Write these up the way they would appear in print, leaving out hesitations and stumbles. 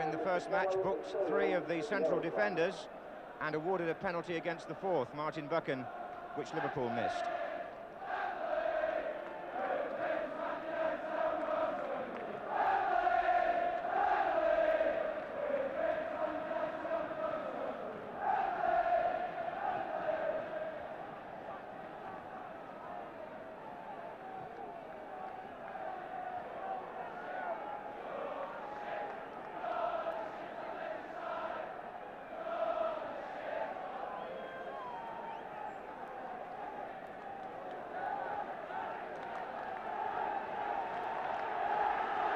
in the first match booked 3 of the central defenders and awarded a penalty against the 4th, Martin Buchan, which Liverpool missed.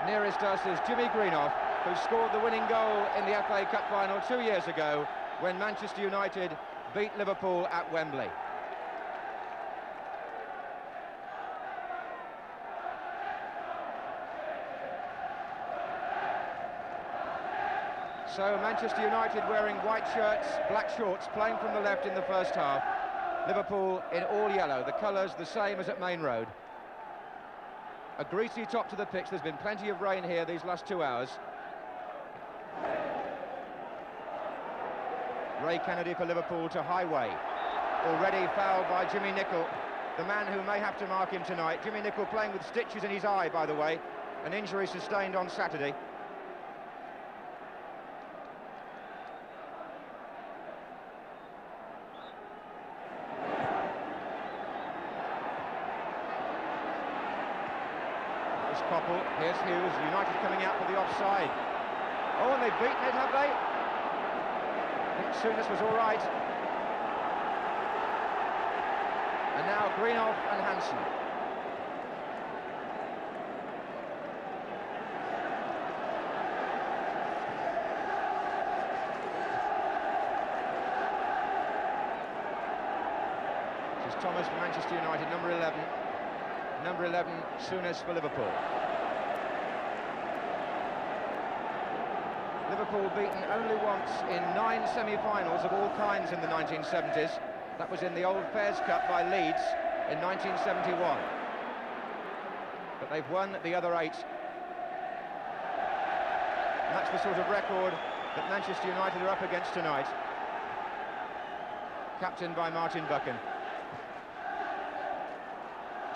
Nearest us is Jimmy Greenough, who scored the winning goal in the FA Cup final 2 years ago when Manchester United beat Liverpool at Wembley. So Manchester United wearing white shirts, black shorts, playing from the left in the first half. Liverpool in all yellow, the colours the same as at Main Road. A greasy top to the pitch. There's been plenty of rain here these last 2 hours. Ray Kennedy for Liverpool to Highway. Already fouled by Jimmy Nicholl, the man who may have to mark him tonight. Jimmy Nicholl playing with stitches in his eye, by the way, an injury sustained on Saturday. Koppel, here's Hughes, United coming out for the offside. Oh, and they've beaten it, have they? I think Souness was all right. And now Greenough and Hansen. This is Thomas for Manchester United, number 11. Number 11, Souness for Liverpool. Liverpool beaten only once in 9 semi-finals of all kinds in the 1970s. That was in the old Fairs Cup by Leeds in 1971. But they've won the other 8. And that's the sort of record that Manchester United are up against tonight. Captained by Martin Buchan.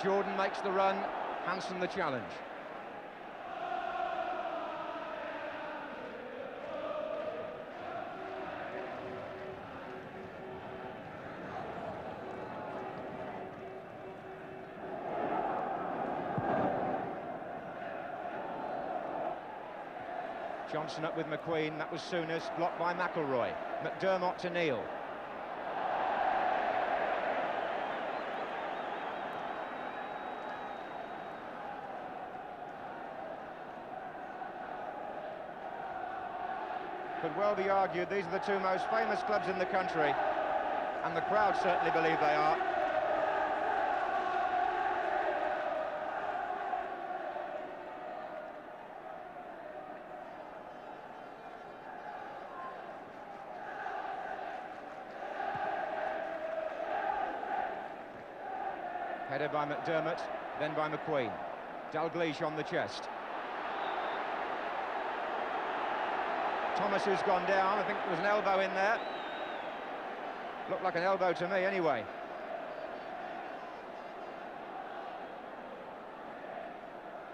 Jordan makes the run, Hansen the challenge. Johnson up with McQueen, that was Souness, blocked by McElroy. McDermott to Neal. Could well be argued these are the 2 most famous clubs in the country, and the crowd certainly believe they are. Headed by McDermott, then by McQueen. Dalglish on the chest. Thomas who's gone down, I think there was an elbow in there. Looked like an elbow to me anyway.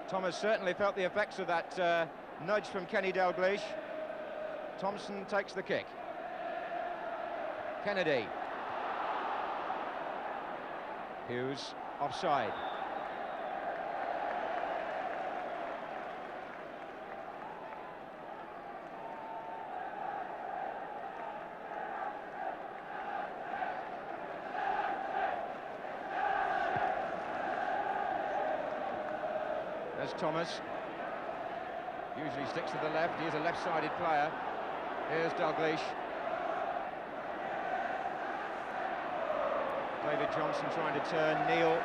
Thomas certainly felt the effects of that nudge from Kenny Dalglish. Thompson takes the kick. Kennedy. Hughes offside. There's Thomas. Usually sticks to the left. He's a left-sided player. Here's Dalglish. David Johnson trying to turn. Neal.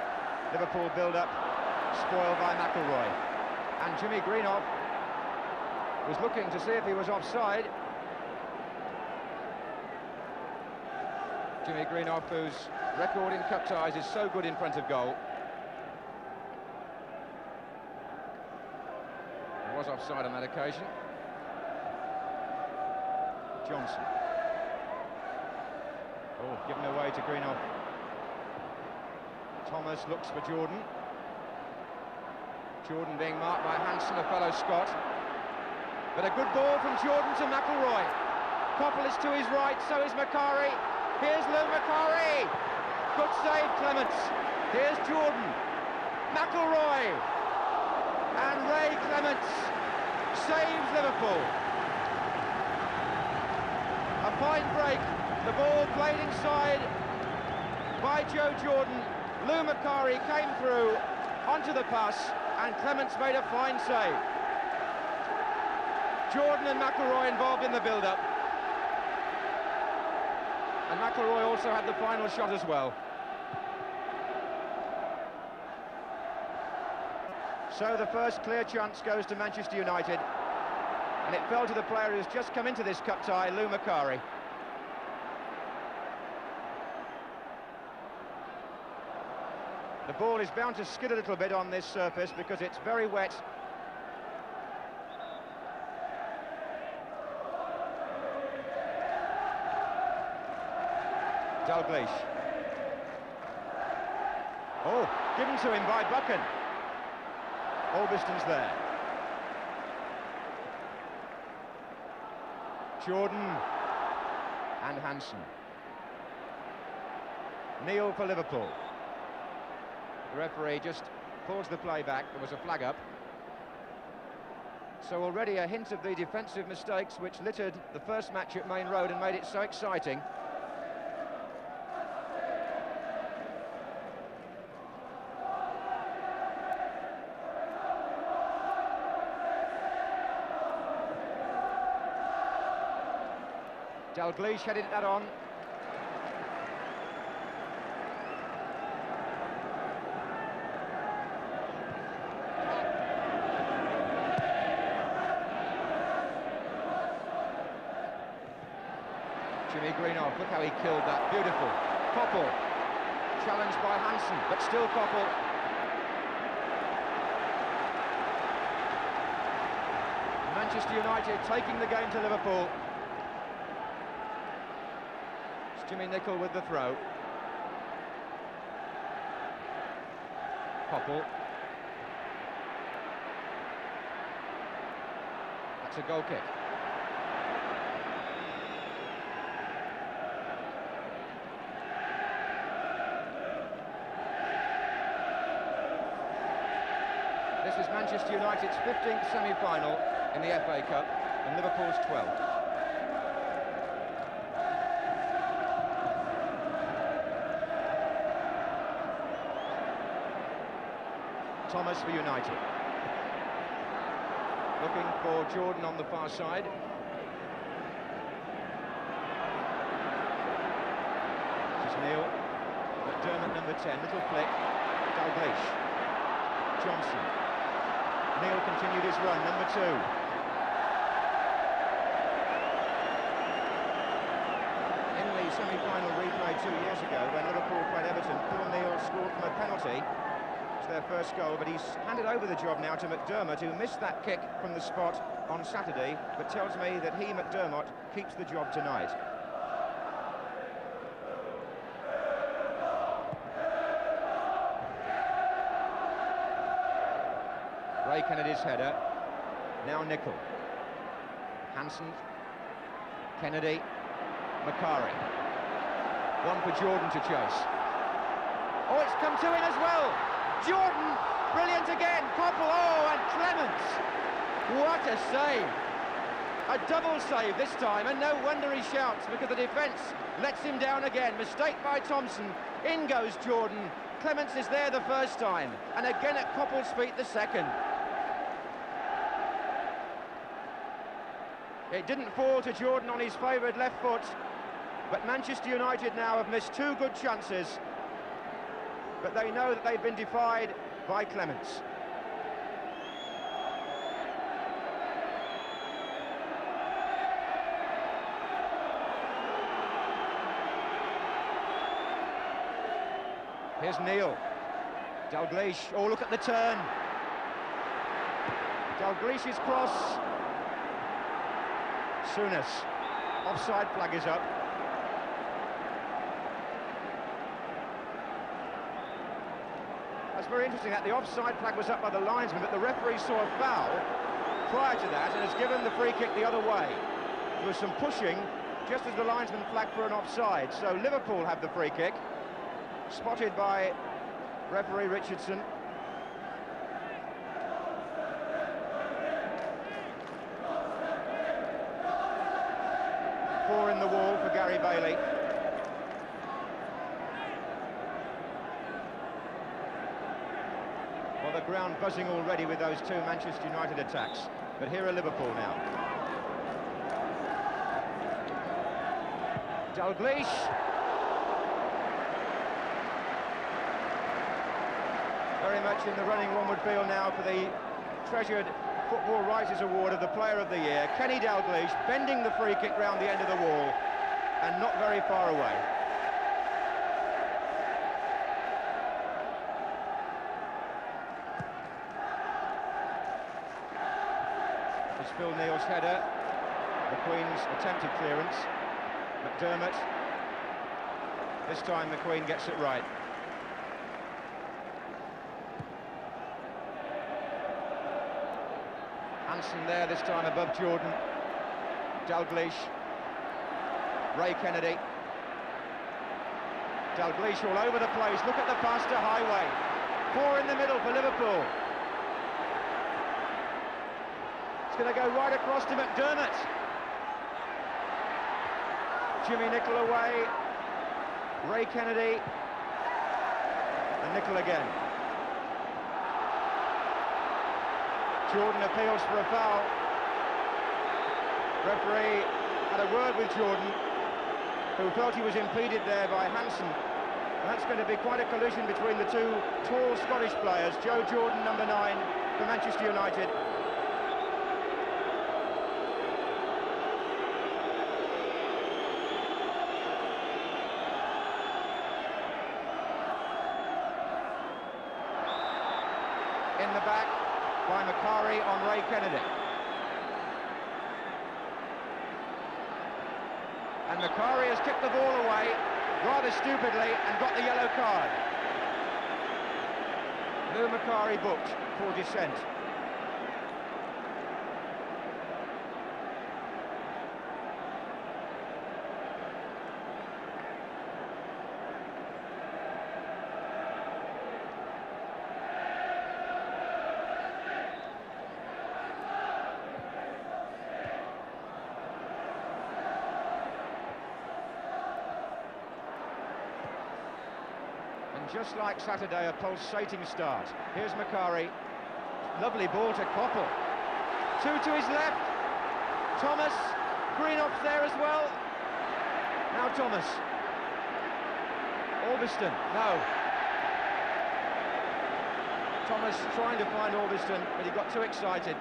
Liverpool build-up. Spoiled by McElroy. And Jimmy Greenough was looking to see if he was offside. Jimmy Greenough, whose record in cup ties is so good in front of goal. He was offside on that occasion. Johnson. Oh, given away to Greenough. Thomas looks for Jordan. Jordan being marked by Hansen, a fellow Scot. But a good ball from Jordan to McIlroy. Coppell is to his right, so is Macari. Here's Lou Macari. Good save, Clements. Here's Jordan. McIlroy. And Ray Clements saves Liverpool. A fine break. The ball played inside by Joe Jordan. Lou Macari came through onto the pass, and Clements made a fine save. Jordan and McIlroy involved in the build-up. And McIlroy also had the final shot as well. So the first clear chance goes to Manchester United, and it fell to the player who's just come into this cup tie, Lou Macari. The ball is bound to skid a little bit on this surface because it's very wet. Dalglish. Oh, given to him by Buchan. Albiston's there. Jordan and Hansen. Neil for Liverpool. The referee just pulls the play back. There was a flag up. So already a hint of the defensive mistakes which littered the first match at Main Road and made it so exciting. Dalglish headed that on. Jimmy Greenough, look how he killed that. Beautiful. Coppell, challenged by Hansen, but still Coppell. Manchester United taking the game to Liverpool. Jimmy Nicholl with the throw. Coppell. That's a goal kick. This is Manchester United's 15th semi-final in the FA Cup and Liverpool's 12th. Thomas for United. Looking for Jordan on the far side. This is Neil. McDermott, number 10. Little flick. Dalglish. Johnson. Neil continued his run, number 2. In the semi-final replay 2 years ago, when Liverpool played Everton, Paul Neil scored from a penalty. Their first goal, but he's handed over the job now to McDermott, who missed that kick from the spot on Saturday, but tells me that he, McDermott, keeps the job tonight. Ray Kennedy's header. Now Nicholl. Hansen. Kennedy. Macari. One for Jordan to chase. Oh, it's come to him as well. Jordan, brilliant again. Coppell, oh, and Clements. What a save. A double save this time, and no wonder he shouts, because the defence lets him down again. Mistake by Thompson. In goes Jordan. Clements is there the first time, and again at Coppell's feet the second. It didn't fall to Jordan on his favoured left foot, but Manchester United now have missed 2 good chances. But they know that they've been defied by Clements. Here's Neil. Dalglish, oh, look at the turn. Dalglish's cross. Souness. Offside flag is up. That's very interesting that the offside flag was up by the linesman, but the referee saw a foul prior to that and has given the free kick the other way. There was some pushing just as the linesman flagged for an offside. So Liverpool have the free kick, spotted by referee Richardson. Four in the wall for Gary Bailey. Well, the ground buzzing already with those two Manchester United attacks. But here are Liverpool now. Dalglish. Very much in the running, one would feel now, for the treasured Football Writers Award of the Player of the Year. Kenny Dalglish bending the free kick round the end of the wall and not very far away. It's Phil Neal's header. McQueen's attempted clearance. McDermott. This time McQueen gets it right. Hansen there, this time above Jordan. Dalglish. Ray Kennedy. Dalglish all over the place. Look at the pass to Highway. Four in the middle for Liverpool. It's going to go right across to McDermott. Jimmy Nicholl away. Ray Kennedy. And Nicholl again. Jordan appeals for a foul. Referee had a word with Jordan, who felt he was impeded there by Hansen. And that's going to be quite a collision between the two tall Scottish players. Joe Jordan, number 9, for Manchester United. In the back by Macari on Ray Kennedy. And Macari has kicked the ball away rather stupidly and got the yellow card. Lou Macari booked for dissent. Just like Saturday, a pulsating start. Here's Macari. Lovely ball to Koppel. Two to his left. Thomas. Greenoff's there as well. Now Thomas. Albiston. No. Thomas trying to find Albiston, but he got too excited.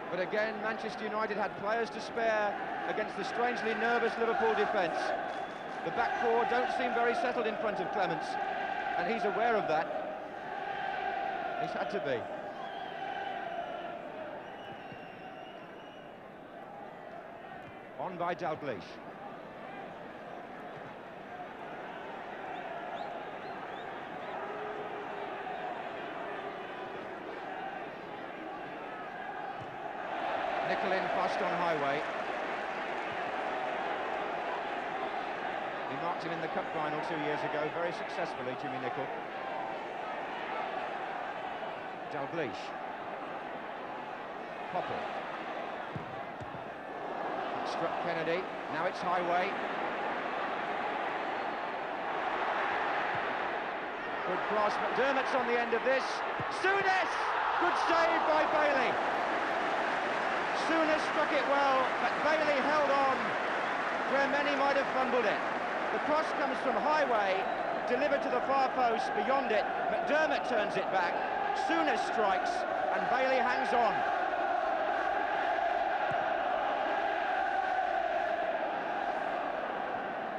But again, Manchester United had players to spare against the strangely nervous Liverpool defence. The back four don't seem very settled in front of Clements. And he's aware of that. He's had to be. On by Dalglish. Nicholl in fast on Highway. He marked him in the cup final 2 years ago, very successfully, Jimmy Nicholl. Dalglish. Koppel. Struck Kennedy, now it's Highway. Good cross, McDermott's on the end of this. Souness! Good save by Bailey. Souness struck it well, but Bailey held on where many might have fumbled it. The cross comes from Highway, delivered to the far post, beyond it. McDermott turns it back, Souness strikes, and Bailey hangs on.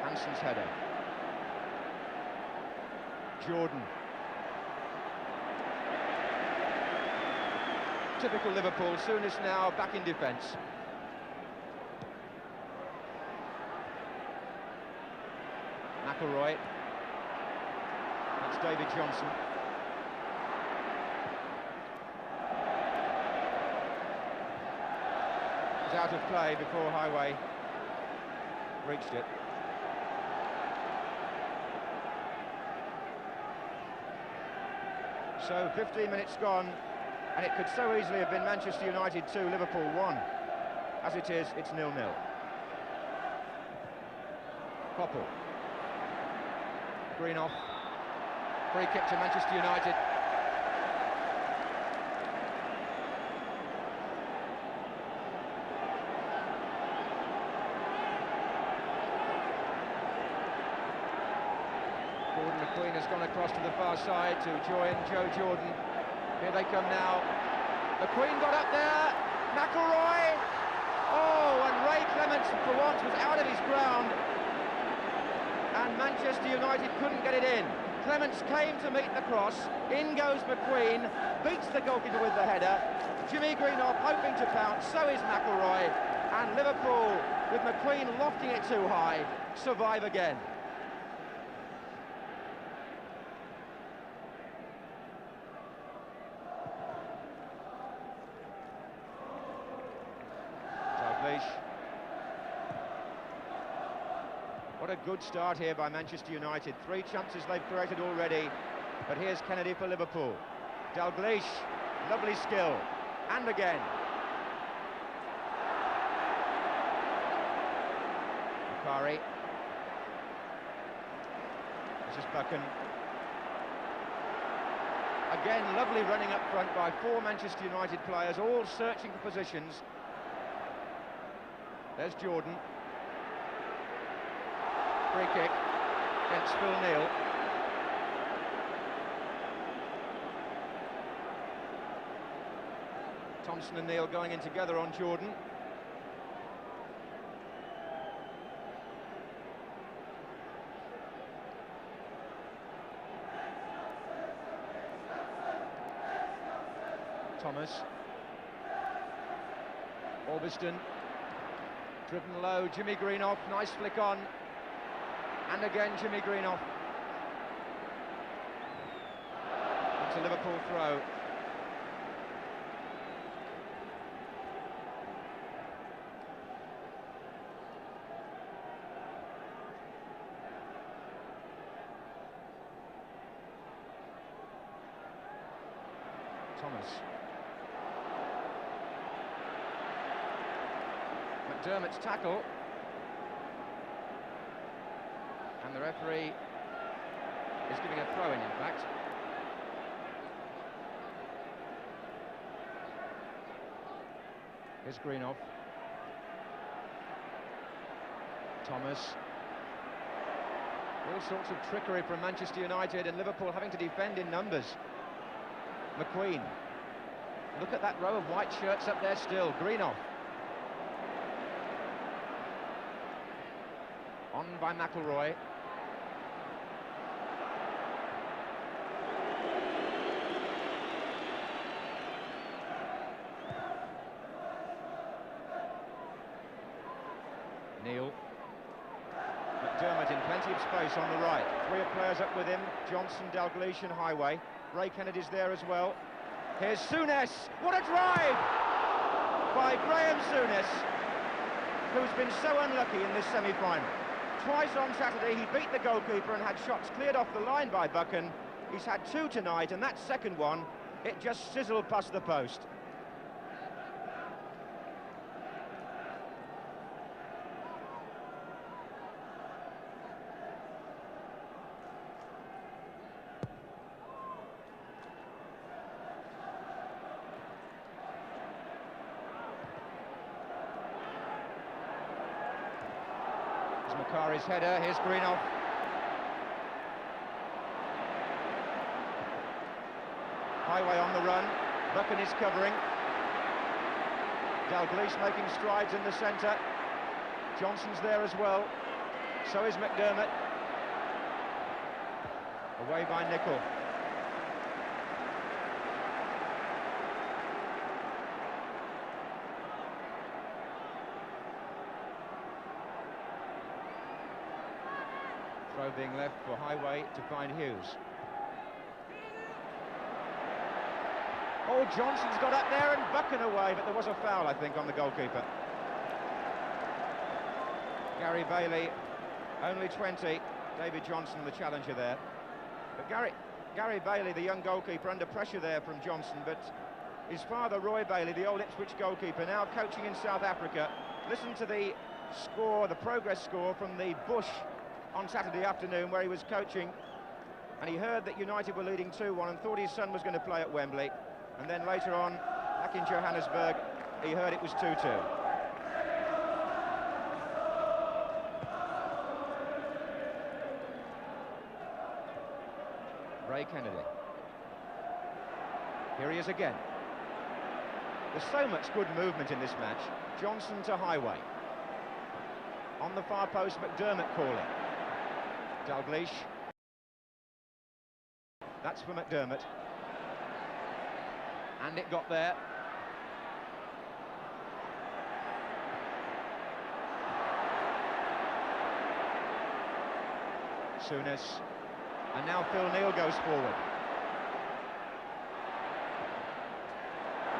Hansen's header. Jordan. Typical Liverpool, Souness now back in defence. McElroy. That's David Johnson. It was out of play before Highway reached it. So 15 minutes gone, and it could so easily have been Manchester United 2, Liverpool 1. As it is, it's 0-0. Koppel. Greenoff. Free kick to Manchester United. McQueen has gone across to the far side to join Joe Jordan. Here they come now. McQueen got up there. McElroy. Oh, and Ray Clements for once was out of his ground. And Manchester United couldn't get it in. Clements came to meet the cross. In goes McQueen. Beats the goalkeeper with the header. Jimmy Greenoff hoping to pounce. So is McElroy. And Liverpool, with McQueen lofting it too high, survive again. What a good start here by Manchester United. 3 chances they've created already. But here's Kennedy for Liverpool. Dalglish, lovely skill. And again. Bakari. This is Buchan. Again, lovely running up front by 4 Manchester United players, all searching for positions. There's Jordan. Free kick against Phil Neal. Thompson and Neal going in together on Jordan. Thomas. Orbiston. Driven low, Jimmy Greenoff, nice flick on. And again, Jimmy Greenoff. It's a Liverpool throw. Thomas. McDermott's tackle. And the referee is giving a throw-in, in fact. Here's Greenoff. Thomas. All sorts of trickery from Manchester United, and Liverpool having to defend in numbers. McQueen. Look at that row of white shirts up there still. Greenoff. On by McElroy. Neal. McDermott in plenty of space on the right. 3 players up with him. Johnson, Dalglish and Highway. Ray Kennedy's there as well. Here's Souness. What a drive by Graham Souness, who's been so unlucky in this semi-final. Twice on Saturday he beat the goalkeeper and had shots cleared off the line by Buchan. He's had 2 tonight, and that second one, it just sizzled past the post. Macari's header, here's Greenoff. Highway on the run, Buchan is covering. Dalglish making strides in the centre. Johnson's there as well. So is McDermott. Away by Nicol. Throw being left for Highway to find Hughes. Oh, Johnson's got up there and bucking away, but there was a foul, I think, on the goalkeeper. Gary Bailey, only 20. David Johnson, the challenger there. But Gary Bailey, the young goalkeeper, under pressure there from Johnson, but his father, Roy Bailey, the old Ipswich goalkeeper, now coaching in South Africa. Listen to the score, the progress score from the Bush on Saturday afternoon where he was coaching, and he heard that United were leading 2-1 and thought his son was going to play at Wembley, and then later on, back in Johannesburg, he heard it was 2-2. Ray Kennedy. Here he is again. There's so much good movement in this match. Johnson to Highway. On the far post, McDermott calling. Dalglish. That's for McDermott. And it got there. Souness. And now Phil Neal goes forward.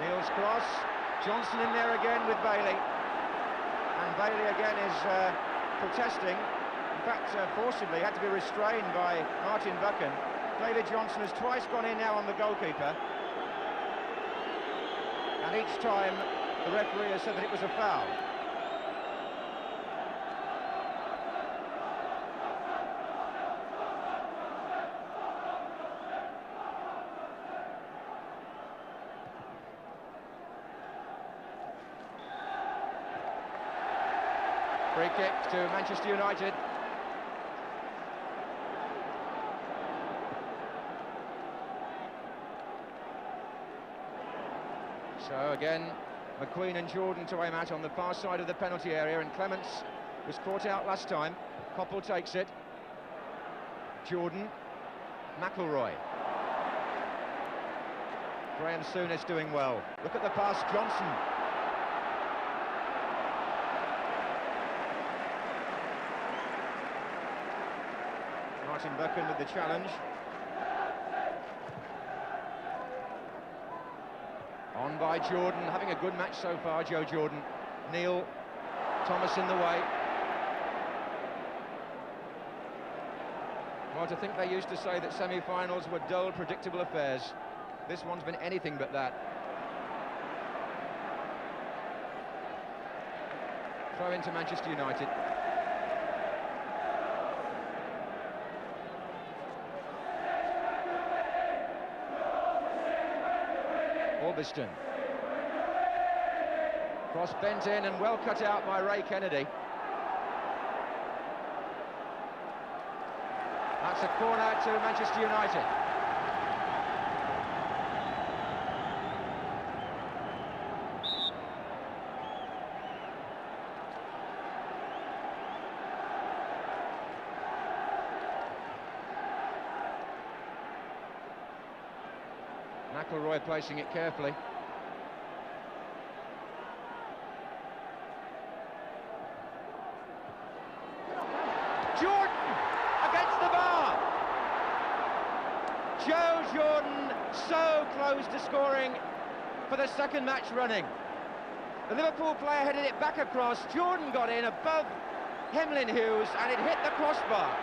Neal's cross. Johnson in there again with Bailey. And Bailey again is protesting. In fact, forcibly had to be restrained by Martin Buchan. David Johnson has twice gone in now on the goalkeeper. And each time the referee has said that it was a foul. Free kick to Manchester United. So again, McQueen and Jordan to aim at on the far side of the penalty area, and Clements was caught out last time. Coppell takes it. Jordan. McElroy. Graham Souness doing well. Look at the pass, Johnson. Martin Buchan with the challenge. On by Jordan, having a good match so far, Joe Jordan. Neal, Thomas in the way. Well, to think they used to say that semi-finals were dull, predictable affairs. This one's been anything but that. Throw into Manchester United. Orbiston. Cross bent in and well cut out by Ray Kennedy. That's a corner to Manchester United. McElroy placing it carefully. Jordan against the bar. Joe Jordan so close to scoring for the second match running. The Liverpool player headed it back across. Jordan got in above Hemlin Hughes and it hit the crossbar.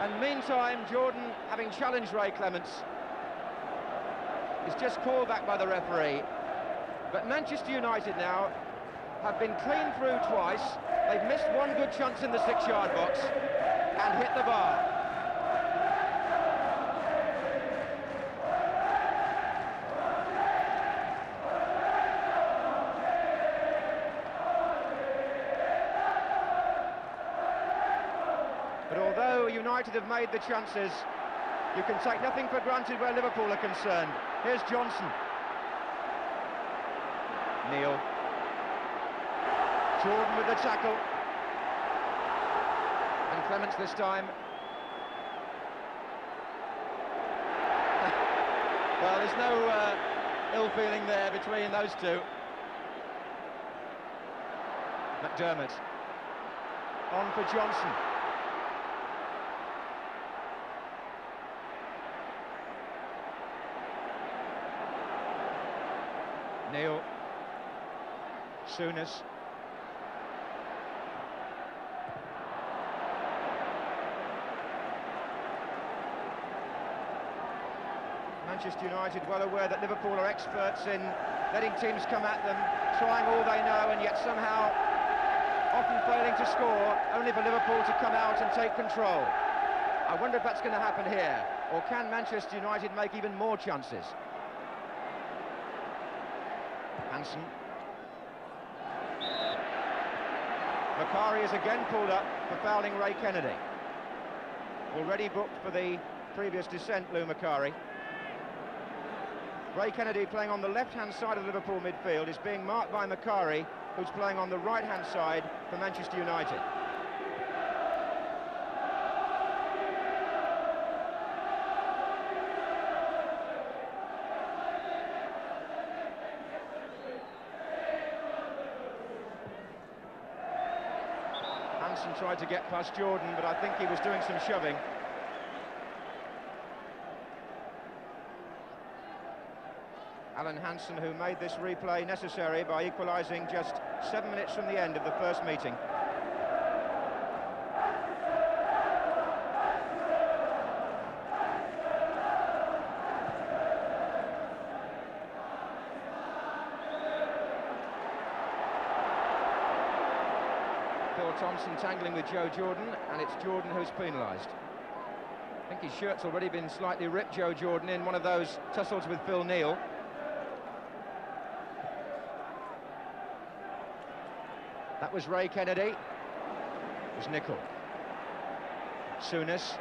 And meantime, Jordan, having challenged Ray Clements, is just called back by the referee. But Manchester United now have been clean through twice. They've missed one good chance in the 6-yard box and hit the bar. But although United have made the chances, you can take nothing for granted where Liverpool are concerned. Here's Johnson. Neal. Jordan with the tackle. And Clements this time. Well, there's no ill feeling there between those two. McDermott. On for Johnson. Neil. Souness. Manchester United well aware that Liverpool are experts in letting teams come at them, trying all they know, and yet somehow often failing to score, only for Liverpool to come out and take control. I wonder if that's going to happen here, or can Manchester United make even more chances? Hansen. Macari is again pulled up for fouling Ray Kennedy. Already booked for the previous dissent, Lou Macari. Ray Kennedy, playing on the left-hand side of Liverpool midfield, is being marked by Macari, who's playing on the right-hand side for Manchester United. Hansen tried to get past Jordan, but I think he was doing some shoving. Alan Hansen, who made this replay necessary by equalising just 7 minutes from the end of the first meeting. Phil Thompson tangling with Joe Jordan, and it's Jordan who's penalised. I think his shirt's already been slightly ripped, Joe Jordan, in one of those tussles with Phil Neal. That was Ray Kennedy. It was Nicol. Souness.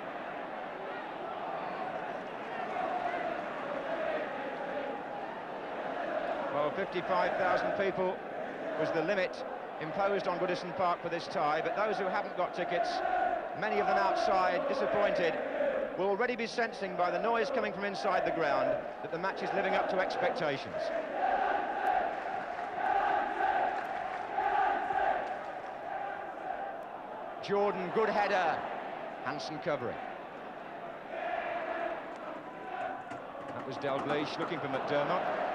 Well, 55,000 people was the limit imposed on Goodison Park for this tie, but those who haven't got tickets, many of them outside, disappointed, will already be sensing by the noise coming from inside the ground that the match is living up to expectations. Jordan, good header. Hansen covering. That was Dalglish looking for McDermott.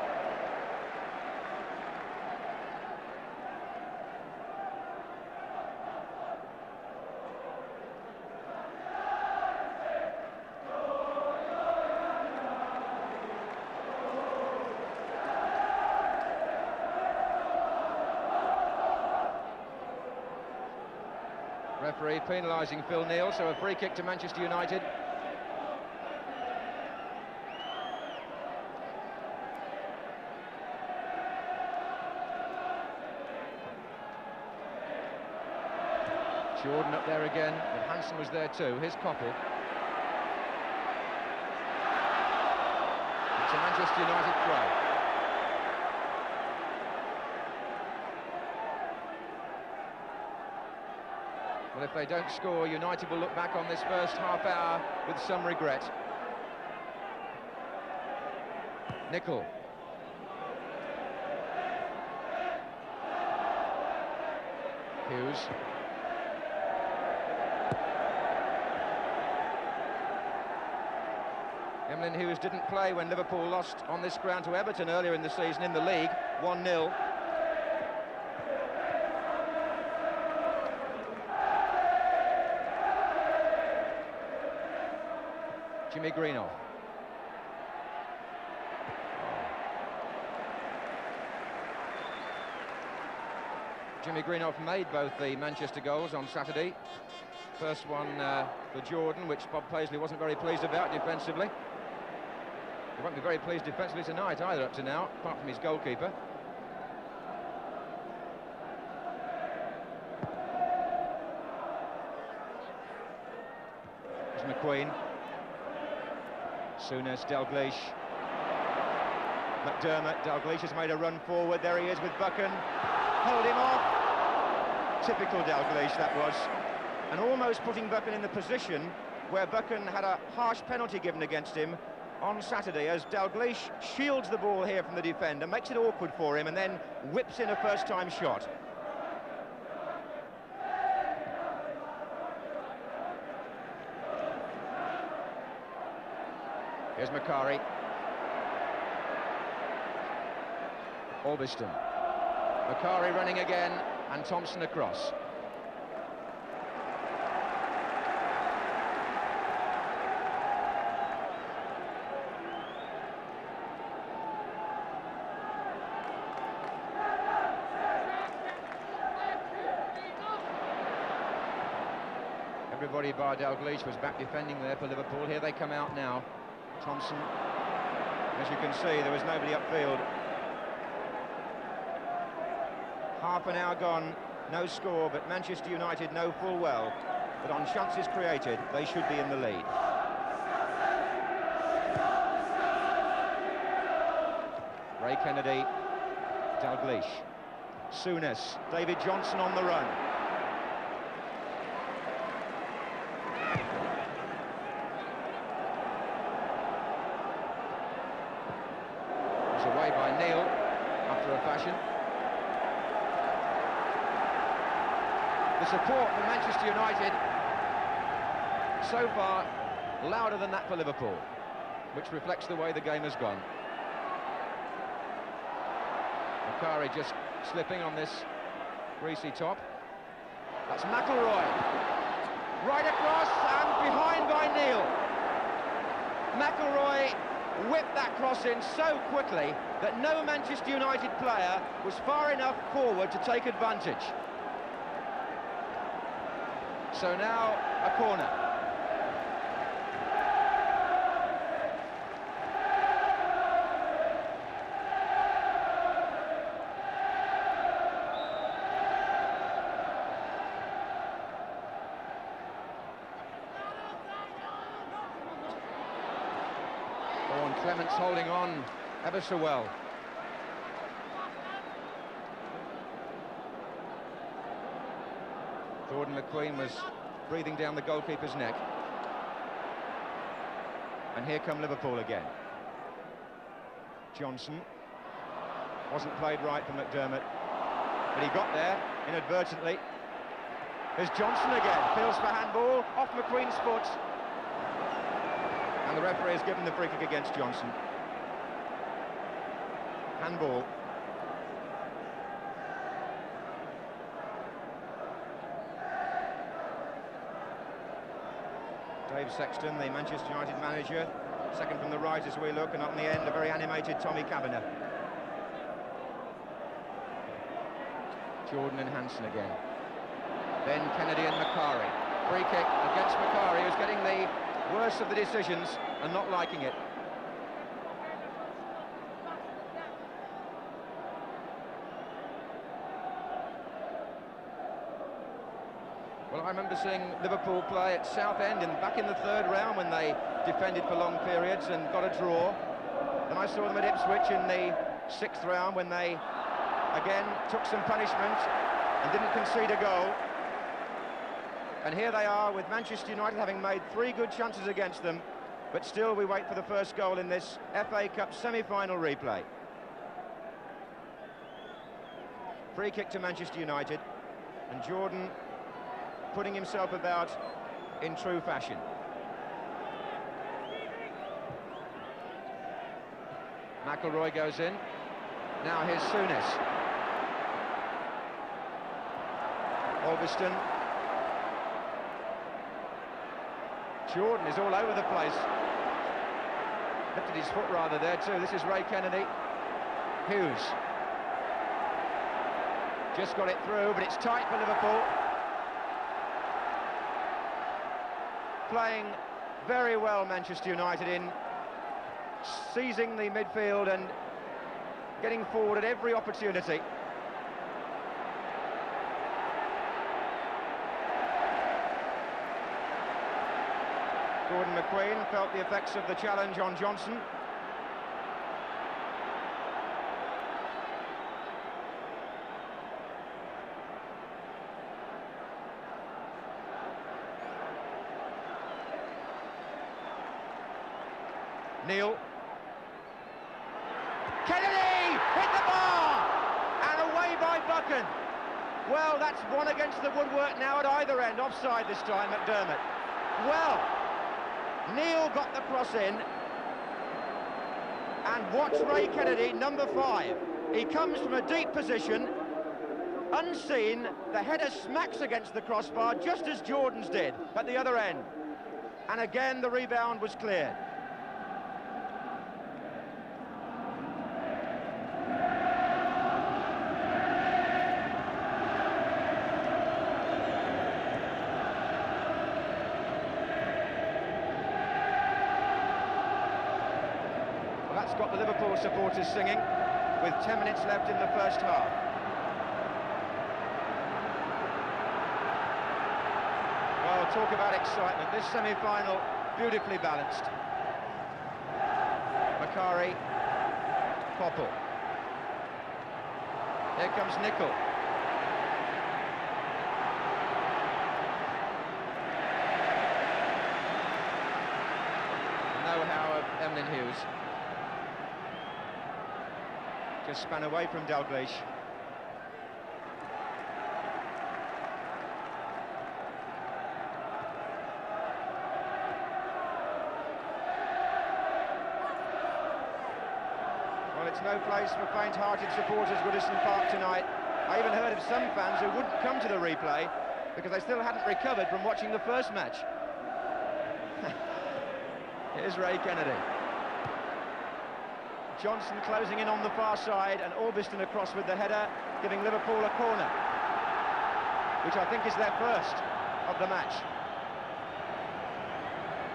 Referee penalising Phil Neal, so a free kick to Manchester United. Jordan up there again, but Hansen was there too. Here's Koppel. It's a Manchester United throw. Well, if they don't score, United will look back on this first half hour with some regret. Nicol. Hughes. Emlyn Hughes didn't play when Liverpool lost on this ground to Everton earlier in the season in the league, 1-0. Jimmy Greenough. Jimmy Greenough made both the Manchester goals on Saturday. First one for Jordan, which Bob Paisley wasn't very pleased about defensively. He won't be very pleased defensively tonight either up to now, apart from his goalkeeper. There's McQueen. Souness, Dalglish. McDermott, Dalglish has made a run forward. There he is with Buchan. Hold him off. Typical Dalglish, that was. And almost putting Buchan in the position where Buchan had a harsh penalty given against him on Saturday, as Dalglish shields the ball here from the defender, makes it awkward for him, and then whips in a first-time shot. Here's Macari. Orbiston. Macari running again, and Thompson across. Everybody bar Dalglish was back defending there for Liverpool. Here they come out now. Thompson, as you can see, there was nobody upfield. Half an hour gone, no score, but Manchester United know full well that on chances created, they should be in the lead. Ray Kennedy, Dalglish, Souness, David Johnson on the run. It's away by Neil after a fashion. The support for Manchester United so far louder than that for Liverpool, which reflects the way the game has gone. Macari just slipping on this greasy top. That's McIlroy. Right across and behind by Neil. McIlroy whipped that cross in so quickly that no Manchester United player was far enough forward to take advantage. So now a corner. Oh, and Clement's holding on ever so well. Jordan McQueen was breathing down the goalkeeper's neck. And here come Liverpool again. Johnson. Wasn't played right for McDermott, but he got there inadvertently. There's Johnson again. Feels for handball, off McQueen's foot. And the referee has given the free kick against Johnson. Handball. Dave Sexton, the Manchester United manager, second from the right as we look, and up in the end, a very animated Tommy Kavanagh. Jordan and Hansen again. Then Kennedy and Macari. Free kick against Macari, who's getting the worst of the decisions and not liking it. Well, I remember seeing Liverpool play at Southend back in the third round when they defended for long periods and got a draw. Then I saw them at Ipswich in the sixth round when they again took some punishment and didn't concede a goal. And here they are with Manchester United having made 3 good chances against them, but still we wait for the first goal in this FA Cup semi-final replay. Free kick to Manchester United, and Jordan putting himself about in true fashion. McIlroy goes in. Now here's Souness. Orbiston. Jordan is all over the place. Lifted his foot rather there too. This is Ray Kennedy. Hughes. Just got it through, but it's tight for Liverpool. Playing very well, Manchester United, in seizing the midfield and getting forward at every opportunity. Gordon McQueen felt the effects of the challenge on Johnson. Neil. Kennedy hit the bar and away by Buchan. Well, that's one against the woodwork now at either end. Offside this time, McDermott. Well, Neil got the cross in, and watch Ray Kennedy, number 5. He comes from a deep position, unseen, the header smacks against the crossbar just as Jordan's did at the other end. And again the rebound was cleared. Well, that's got the Liverpool supporters singing with 10 minutes left in the first half. Well, talk about excitement. This semi-final, beautifully balanced. Macari, Koppel. Here comes Nicol. The know-how of Emlyn Hughes. Just span away from Dalglish. Well, it's no place for faint-hearted supporters, Goodison Park tonight. I even heard of some fans who wouldn't come to the replay because they still hadn't recovered from watching the first match. Here's Ray Kennedy. Johnson closing in on the far side, and Orbiston across with the header, giving Liverpool a corner, which I think is their first of the match.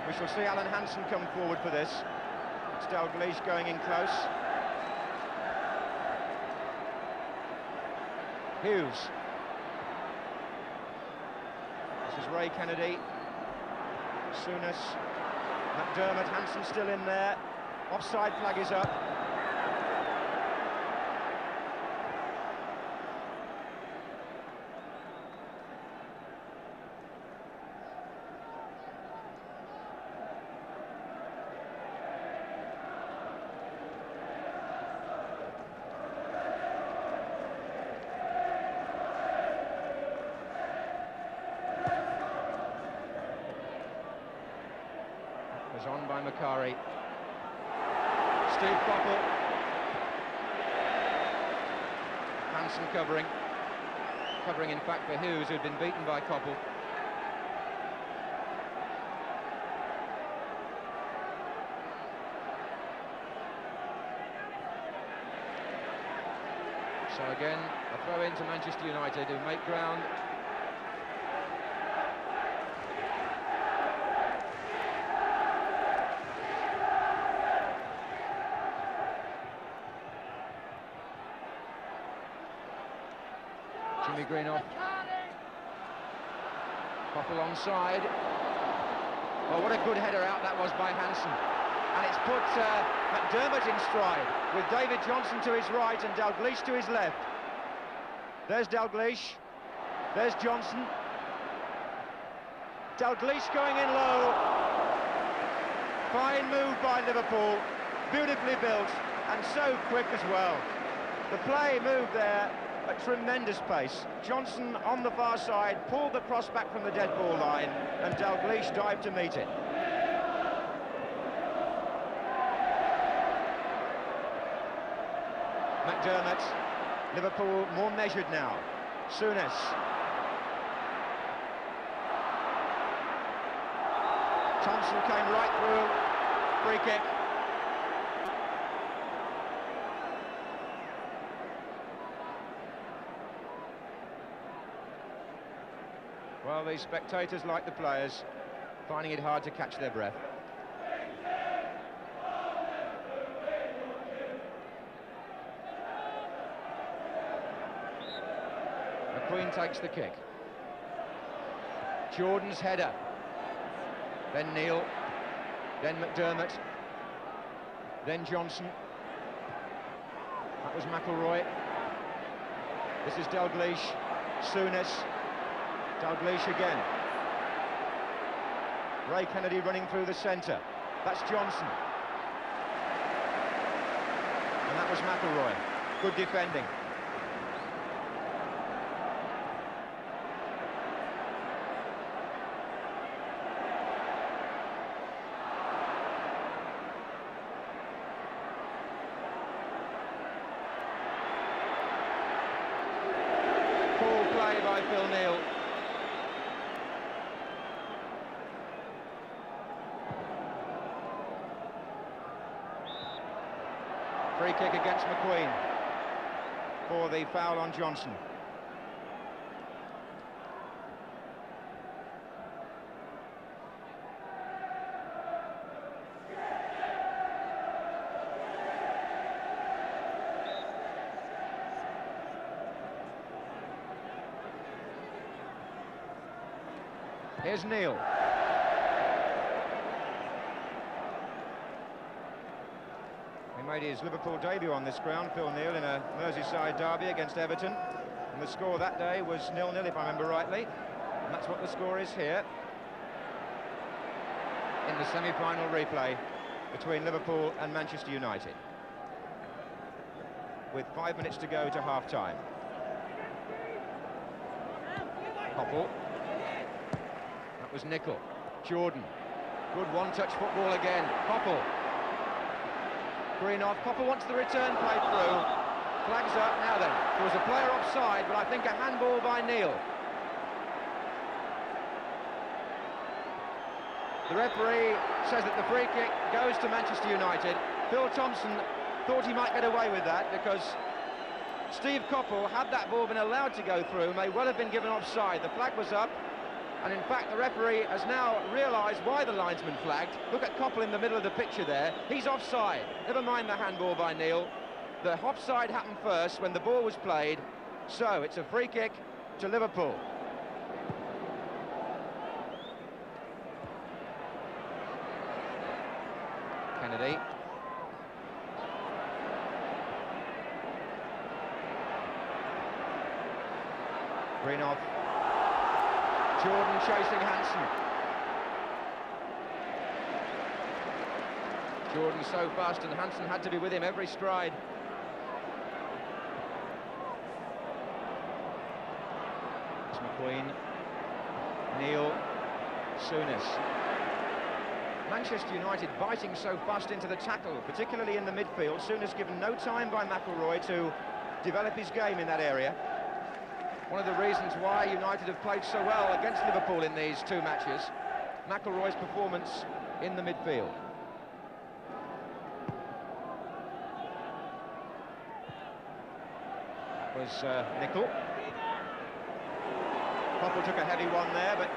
We shall see Alan Hansen come forward for this. It's Dalglish going in close. Hughes. This is Ray Kennedy. Souness. McDermott, Hansen still in there. Offside flag is up. Was on by Macari. Steve Koppel. Hansen covering. Covering, in fact, for Hughes, who'd been beaten by Koppel. So again, a throw in to Manchester United, who make ground. Jimmy Greenough. Koppel onside. Oh, what a good header out that was by Hansen. And it's put McDermott in stride, with David Johnson to his right and Dalglish to his left. There's Dalglish. There's Johnson. Dalglish going in low. Fine move by Liverpool. Beautifully built and so quick as well. The play moved there at tremendous pace. Johnson on the far side pulled the cross back from the dead ball line, and Dalglish dived to meet it. McDermott. Liverpool more measured now. Souness. Thompson came right through. Free kick. Well, these spectators, like the players, finding it hard to catch their breath. McQueen takes the kick. Jordan's header. Then Neal. Then McDermott. Then Johnson. That was McElroy. This is Dalglish. Souness. Dalglish again. Ray Kennedy running through the centre. That's Johnson. And that was McElroy. Good defending. Phil Neal. Free kick against McQueen for the foul on Johnson. Here's Neal. He made his Liverpool debut on this ground, Phil Neal, in a Merseyside derby against Everton. And the score that day was 0-0, if I remember rightly. And that's what the score is here in the semi-final replay between Liverpool and Manchester United, with 5 minutes to go to half-time. Koppel. That was Nicol. Jordan. Good one-touch football again. Koppel. Green off. Koppel wants the return play through. Flags up. Now then, there was a player offside, but I think a handball by Neal. The referee says that the free kick goes to Manchester United. Phil Thompson thought he might get away with that because Steve Koppel, had that ball been allowed to go through, may well have been given offside. The flag was up, and in fact the referee has now realised why the linesman flagged. Look at Koppel in the middle of the picture there. He's offside. Never mind the handball by Neal. The offside happened first when the ball was played, so it's a free kick to Liverpool. Kennedy. Green-off. Jordan chasing Hansen. Jordan so fast, and Hansen had to be with him every stride. It's McQueen. Neal. Souness. Manchester United biting so fast into the tackle, particularly in the midfield. Souness given no time by McIlroy to develop his game in that area. One of the reasons why United have played so well against Liverpool in these two matches, McIlroy's performance in the midfield. That was Nicol. Koppel took a heavy one there, but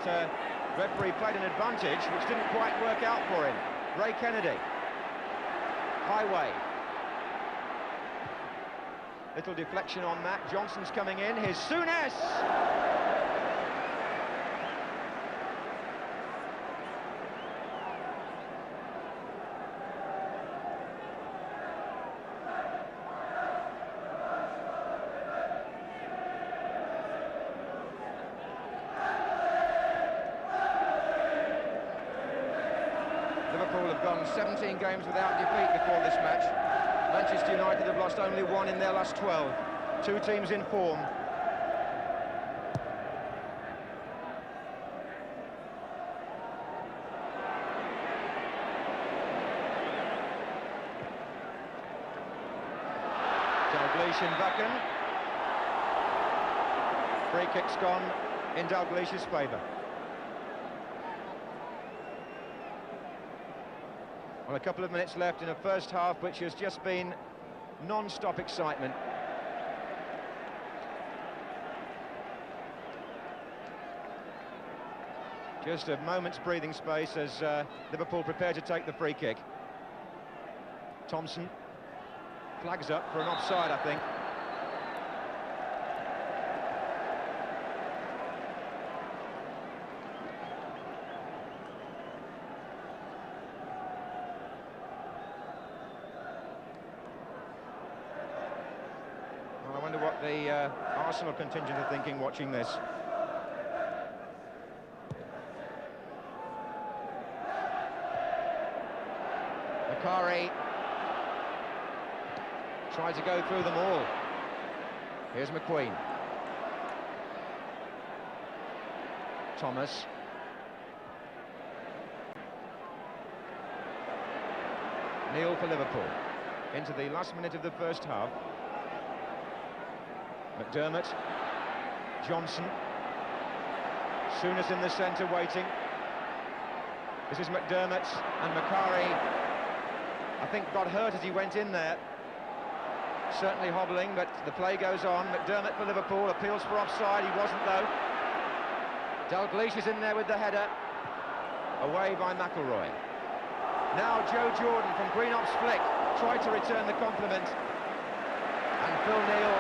referee played an advantage which didn't quite work out for him. Ray Kennedy. Highway. Little deflection on that. Johnson's coming in. Here's Souness! Liverpool have gone 17 games without defeat before this match. Manchester United have lost only one in their last 12. Two teams in form. Dalglish in Buchan. Free kick's gone in Dalglish's favour. Well, a couple of minutes left in a first half which has just been non-stop excitement. Just a moment's breathing space as Liverpool prepare to take the free kick. Thompson flags up for an offside, I think. I wonder what the Arsenal contingent are thinking watching this. Makari tried to go through them all. Here's McQueen. Thomas. Neal for Liverpool. Into the last minute of the first half. McDermott, Johnson, Souness in the centre waiting. This is McDermott, and Macari, I think, got hurt as he went in there. Certainly hobbling, but the play goes on. McDermott for Liverpool, appeals for offside, he wasn't though. Dalglish is in there with the header. Away by McElroy. Now Joe Jordan from Greenoff's flick tried to return the compliment, and Phil Neal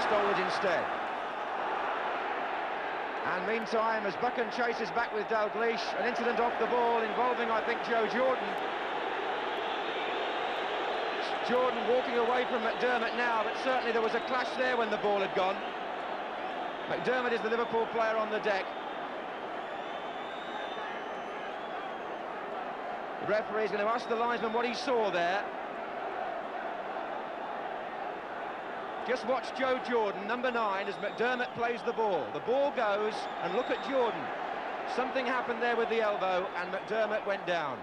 stole it instead. And meantime, as Buchan chases back with Dalglish, an incident off the ball involving, I think, Joe Jordan. Jordan walking away from McDermott now, but certainly there was a clash there when the ball had gone. McDermott is the Liverpool player on the deck. The referee is going to ask the linesman what he saw there. Just watch Joe Jordan, number 9, as McDermott plays the ball. The ball goes, and look at Jordan. Something happened there with the elbow, and McDermott went down.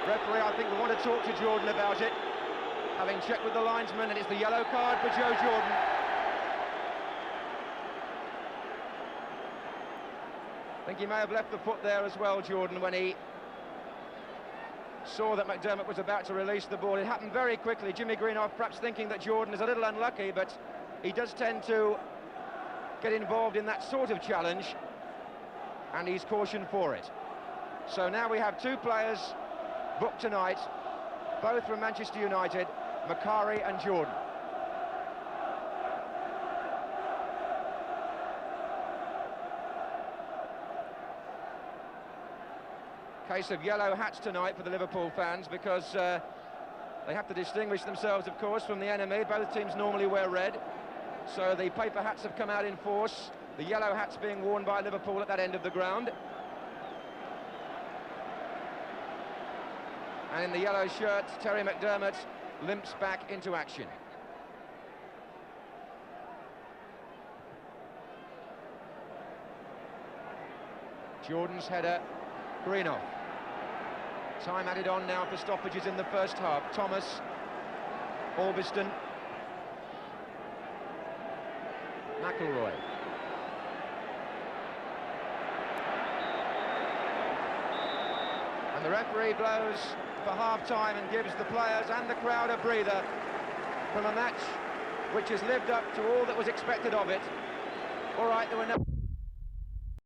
Referee, I think, will want to talk to Jordan about it, having checked with the linesman, and it's the yellow card for Joe Jordan. I think he may have left the foot there as well, Jordan, when he saw that McDermott was about to release the ball. It happened very quickly. Jimmy Greenoff perhaps thinking that Jordan is a little unlucky, but he does tend to get involved in that sort of challenge, and he's cautioned for it. So now we have 2 players booked tonight, both from Manchester United, Macari and Jordan. Case of yellow hats tonight for the Liverpool fans, because they have to distinguish themselves, of course, from the enemy. Both teams normally wear red, so the paper hats have come out in force. The yellow hats being worn by Liverpool at that end of the ground. And in the yellow shirt, Terry McDermott limps back into action. Jordan's header, Greenoff. Time added on now for stoppages in the first half. Thomas, Orbiston, McElroy. And the referee blows for half-time and gives the players and the crowd a breather from a match which has lived up to all that was expected of it. All right, there were no...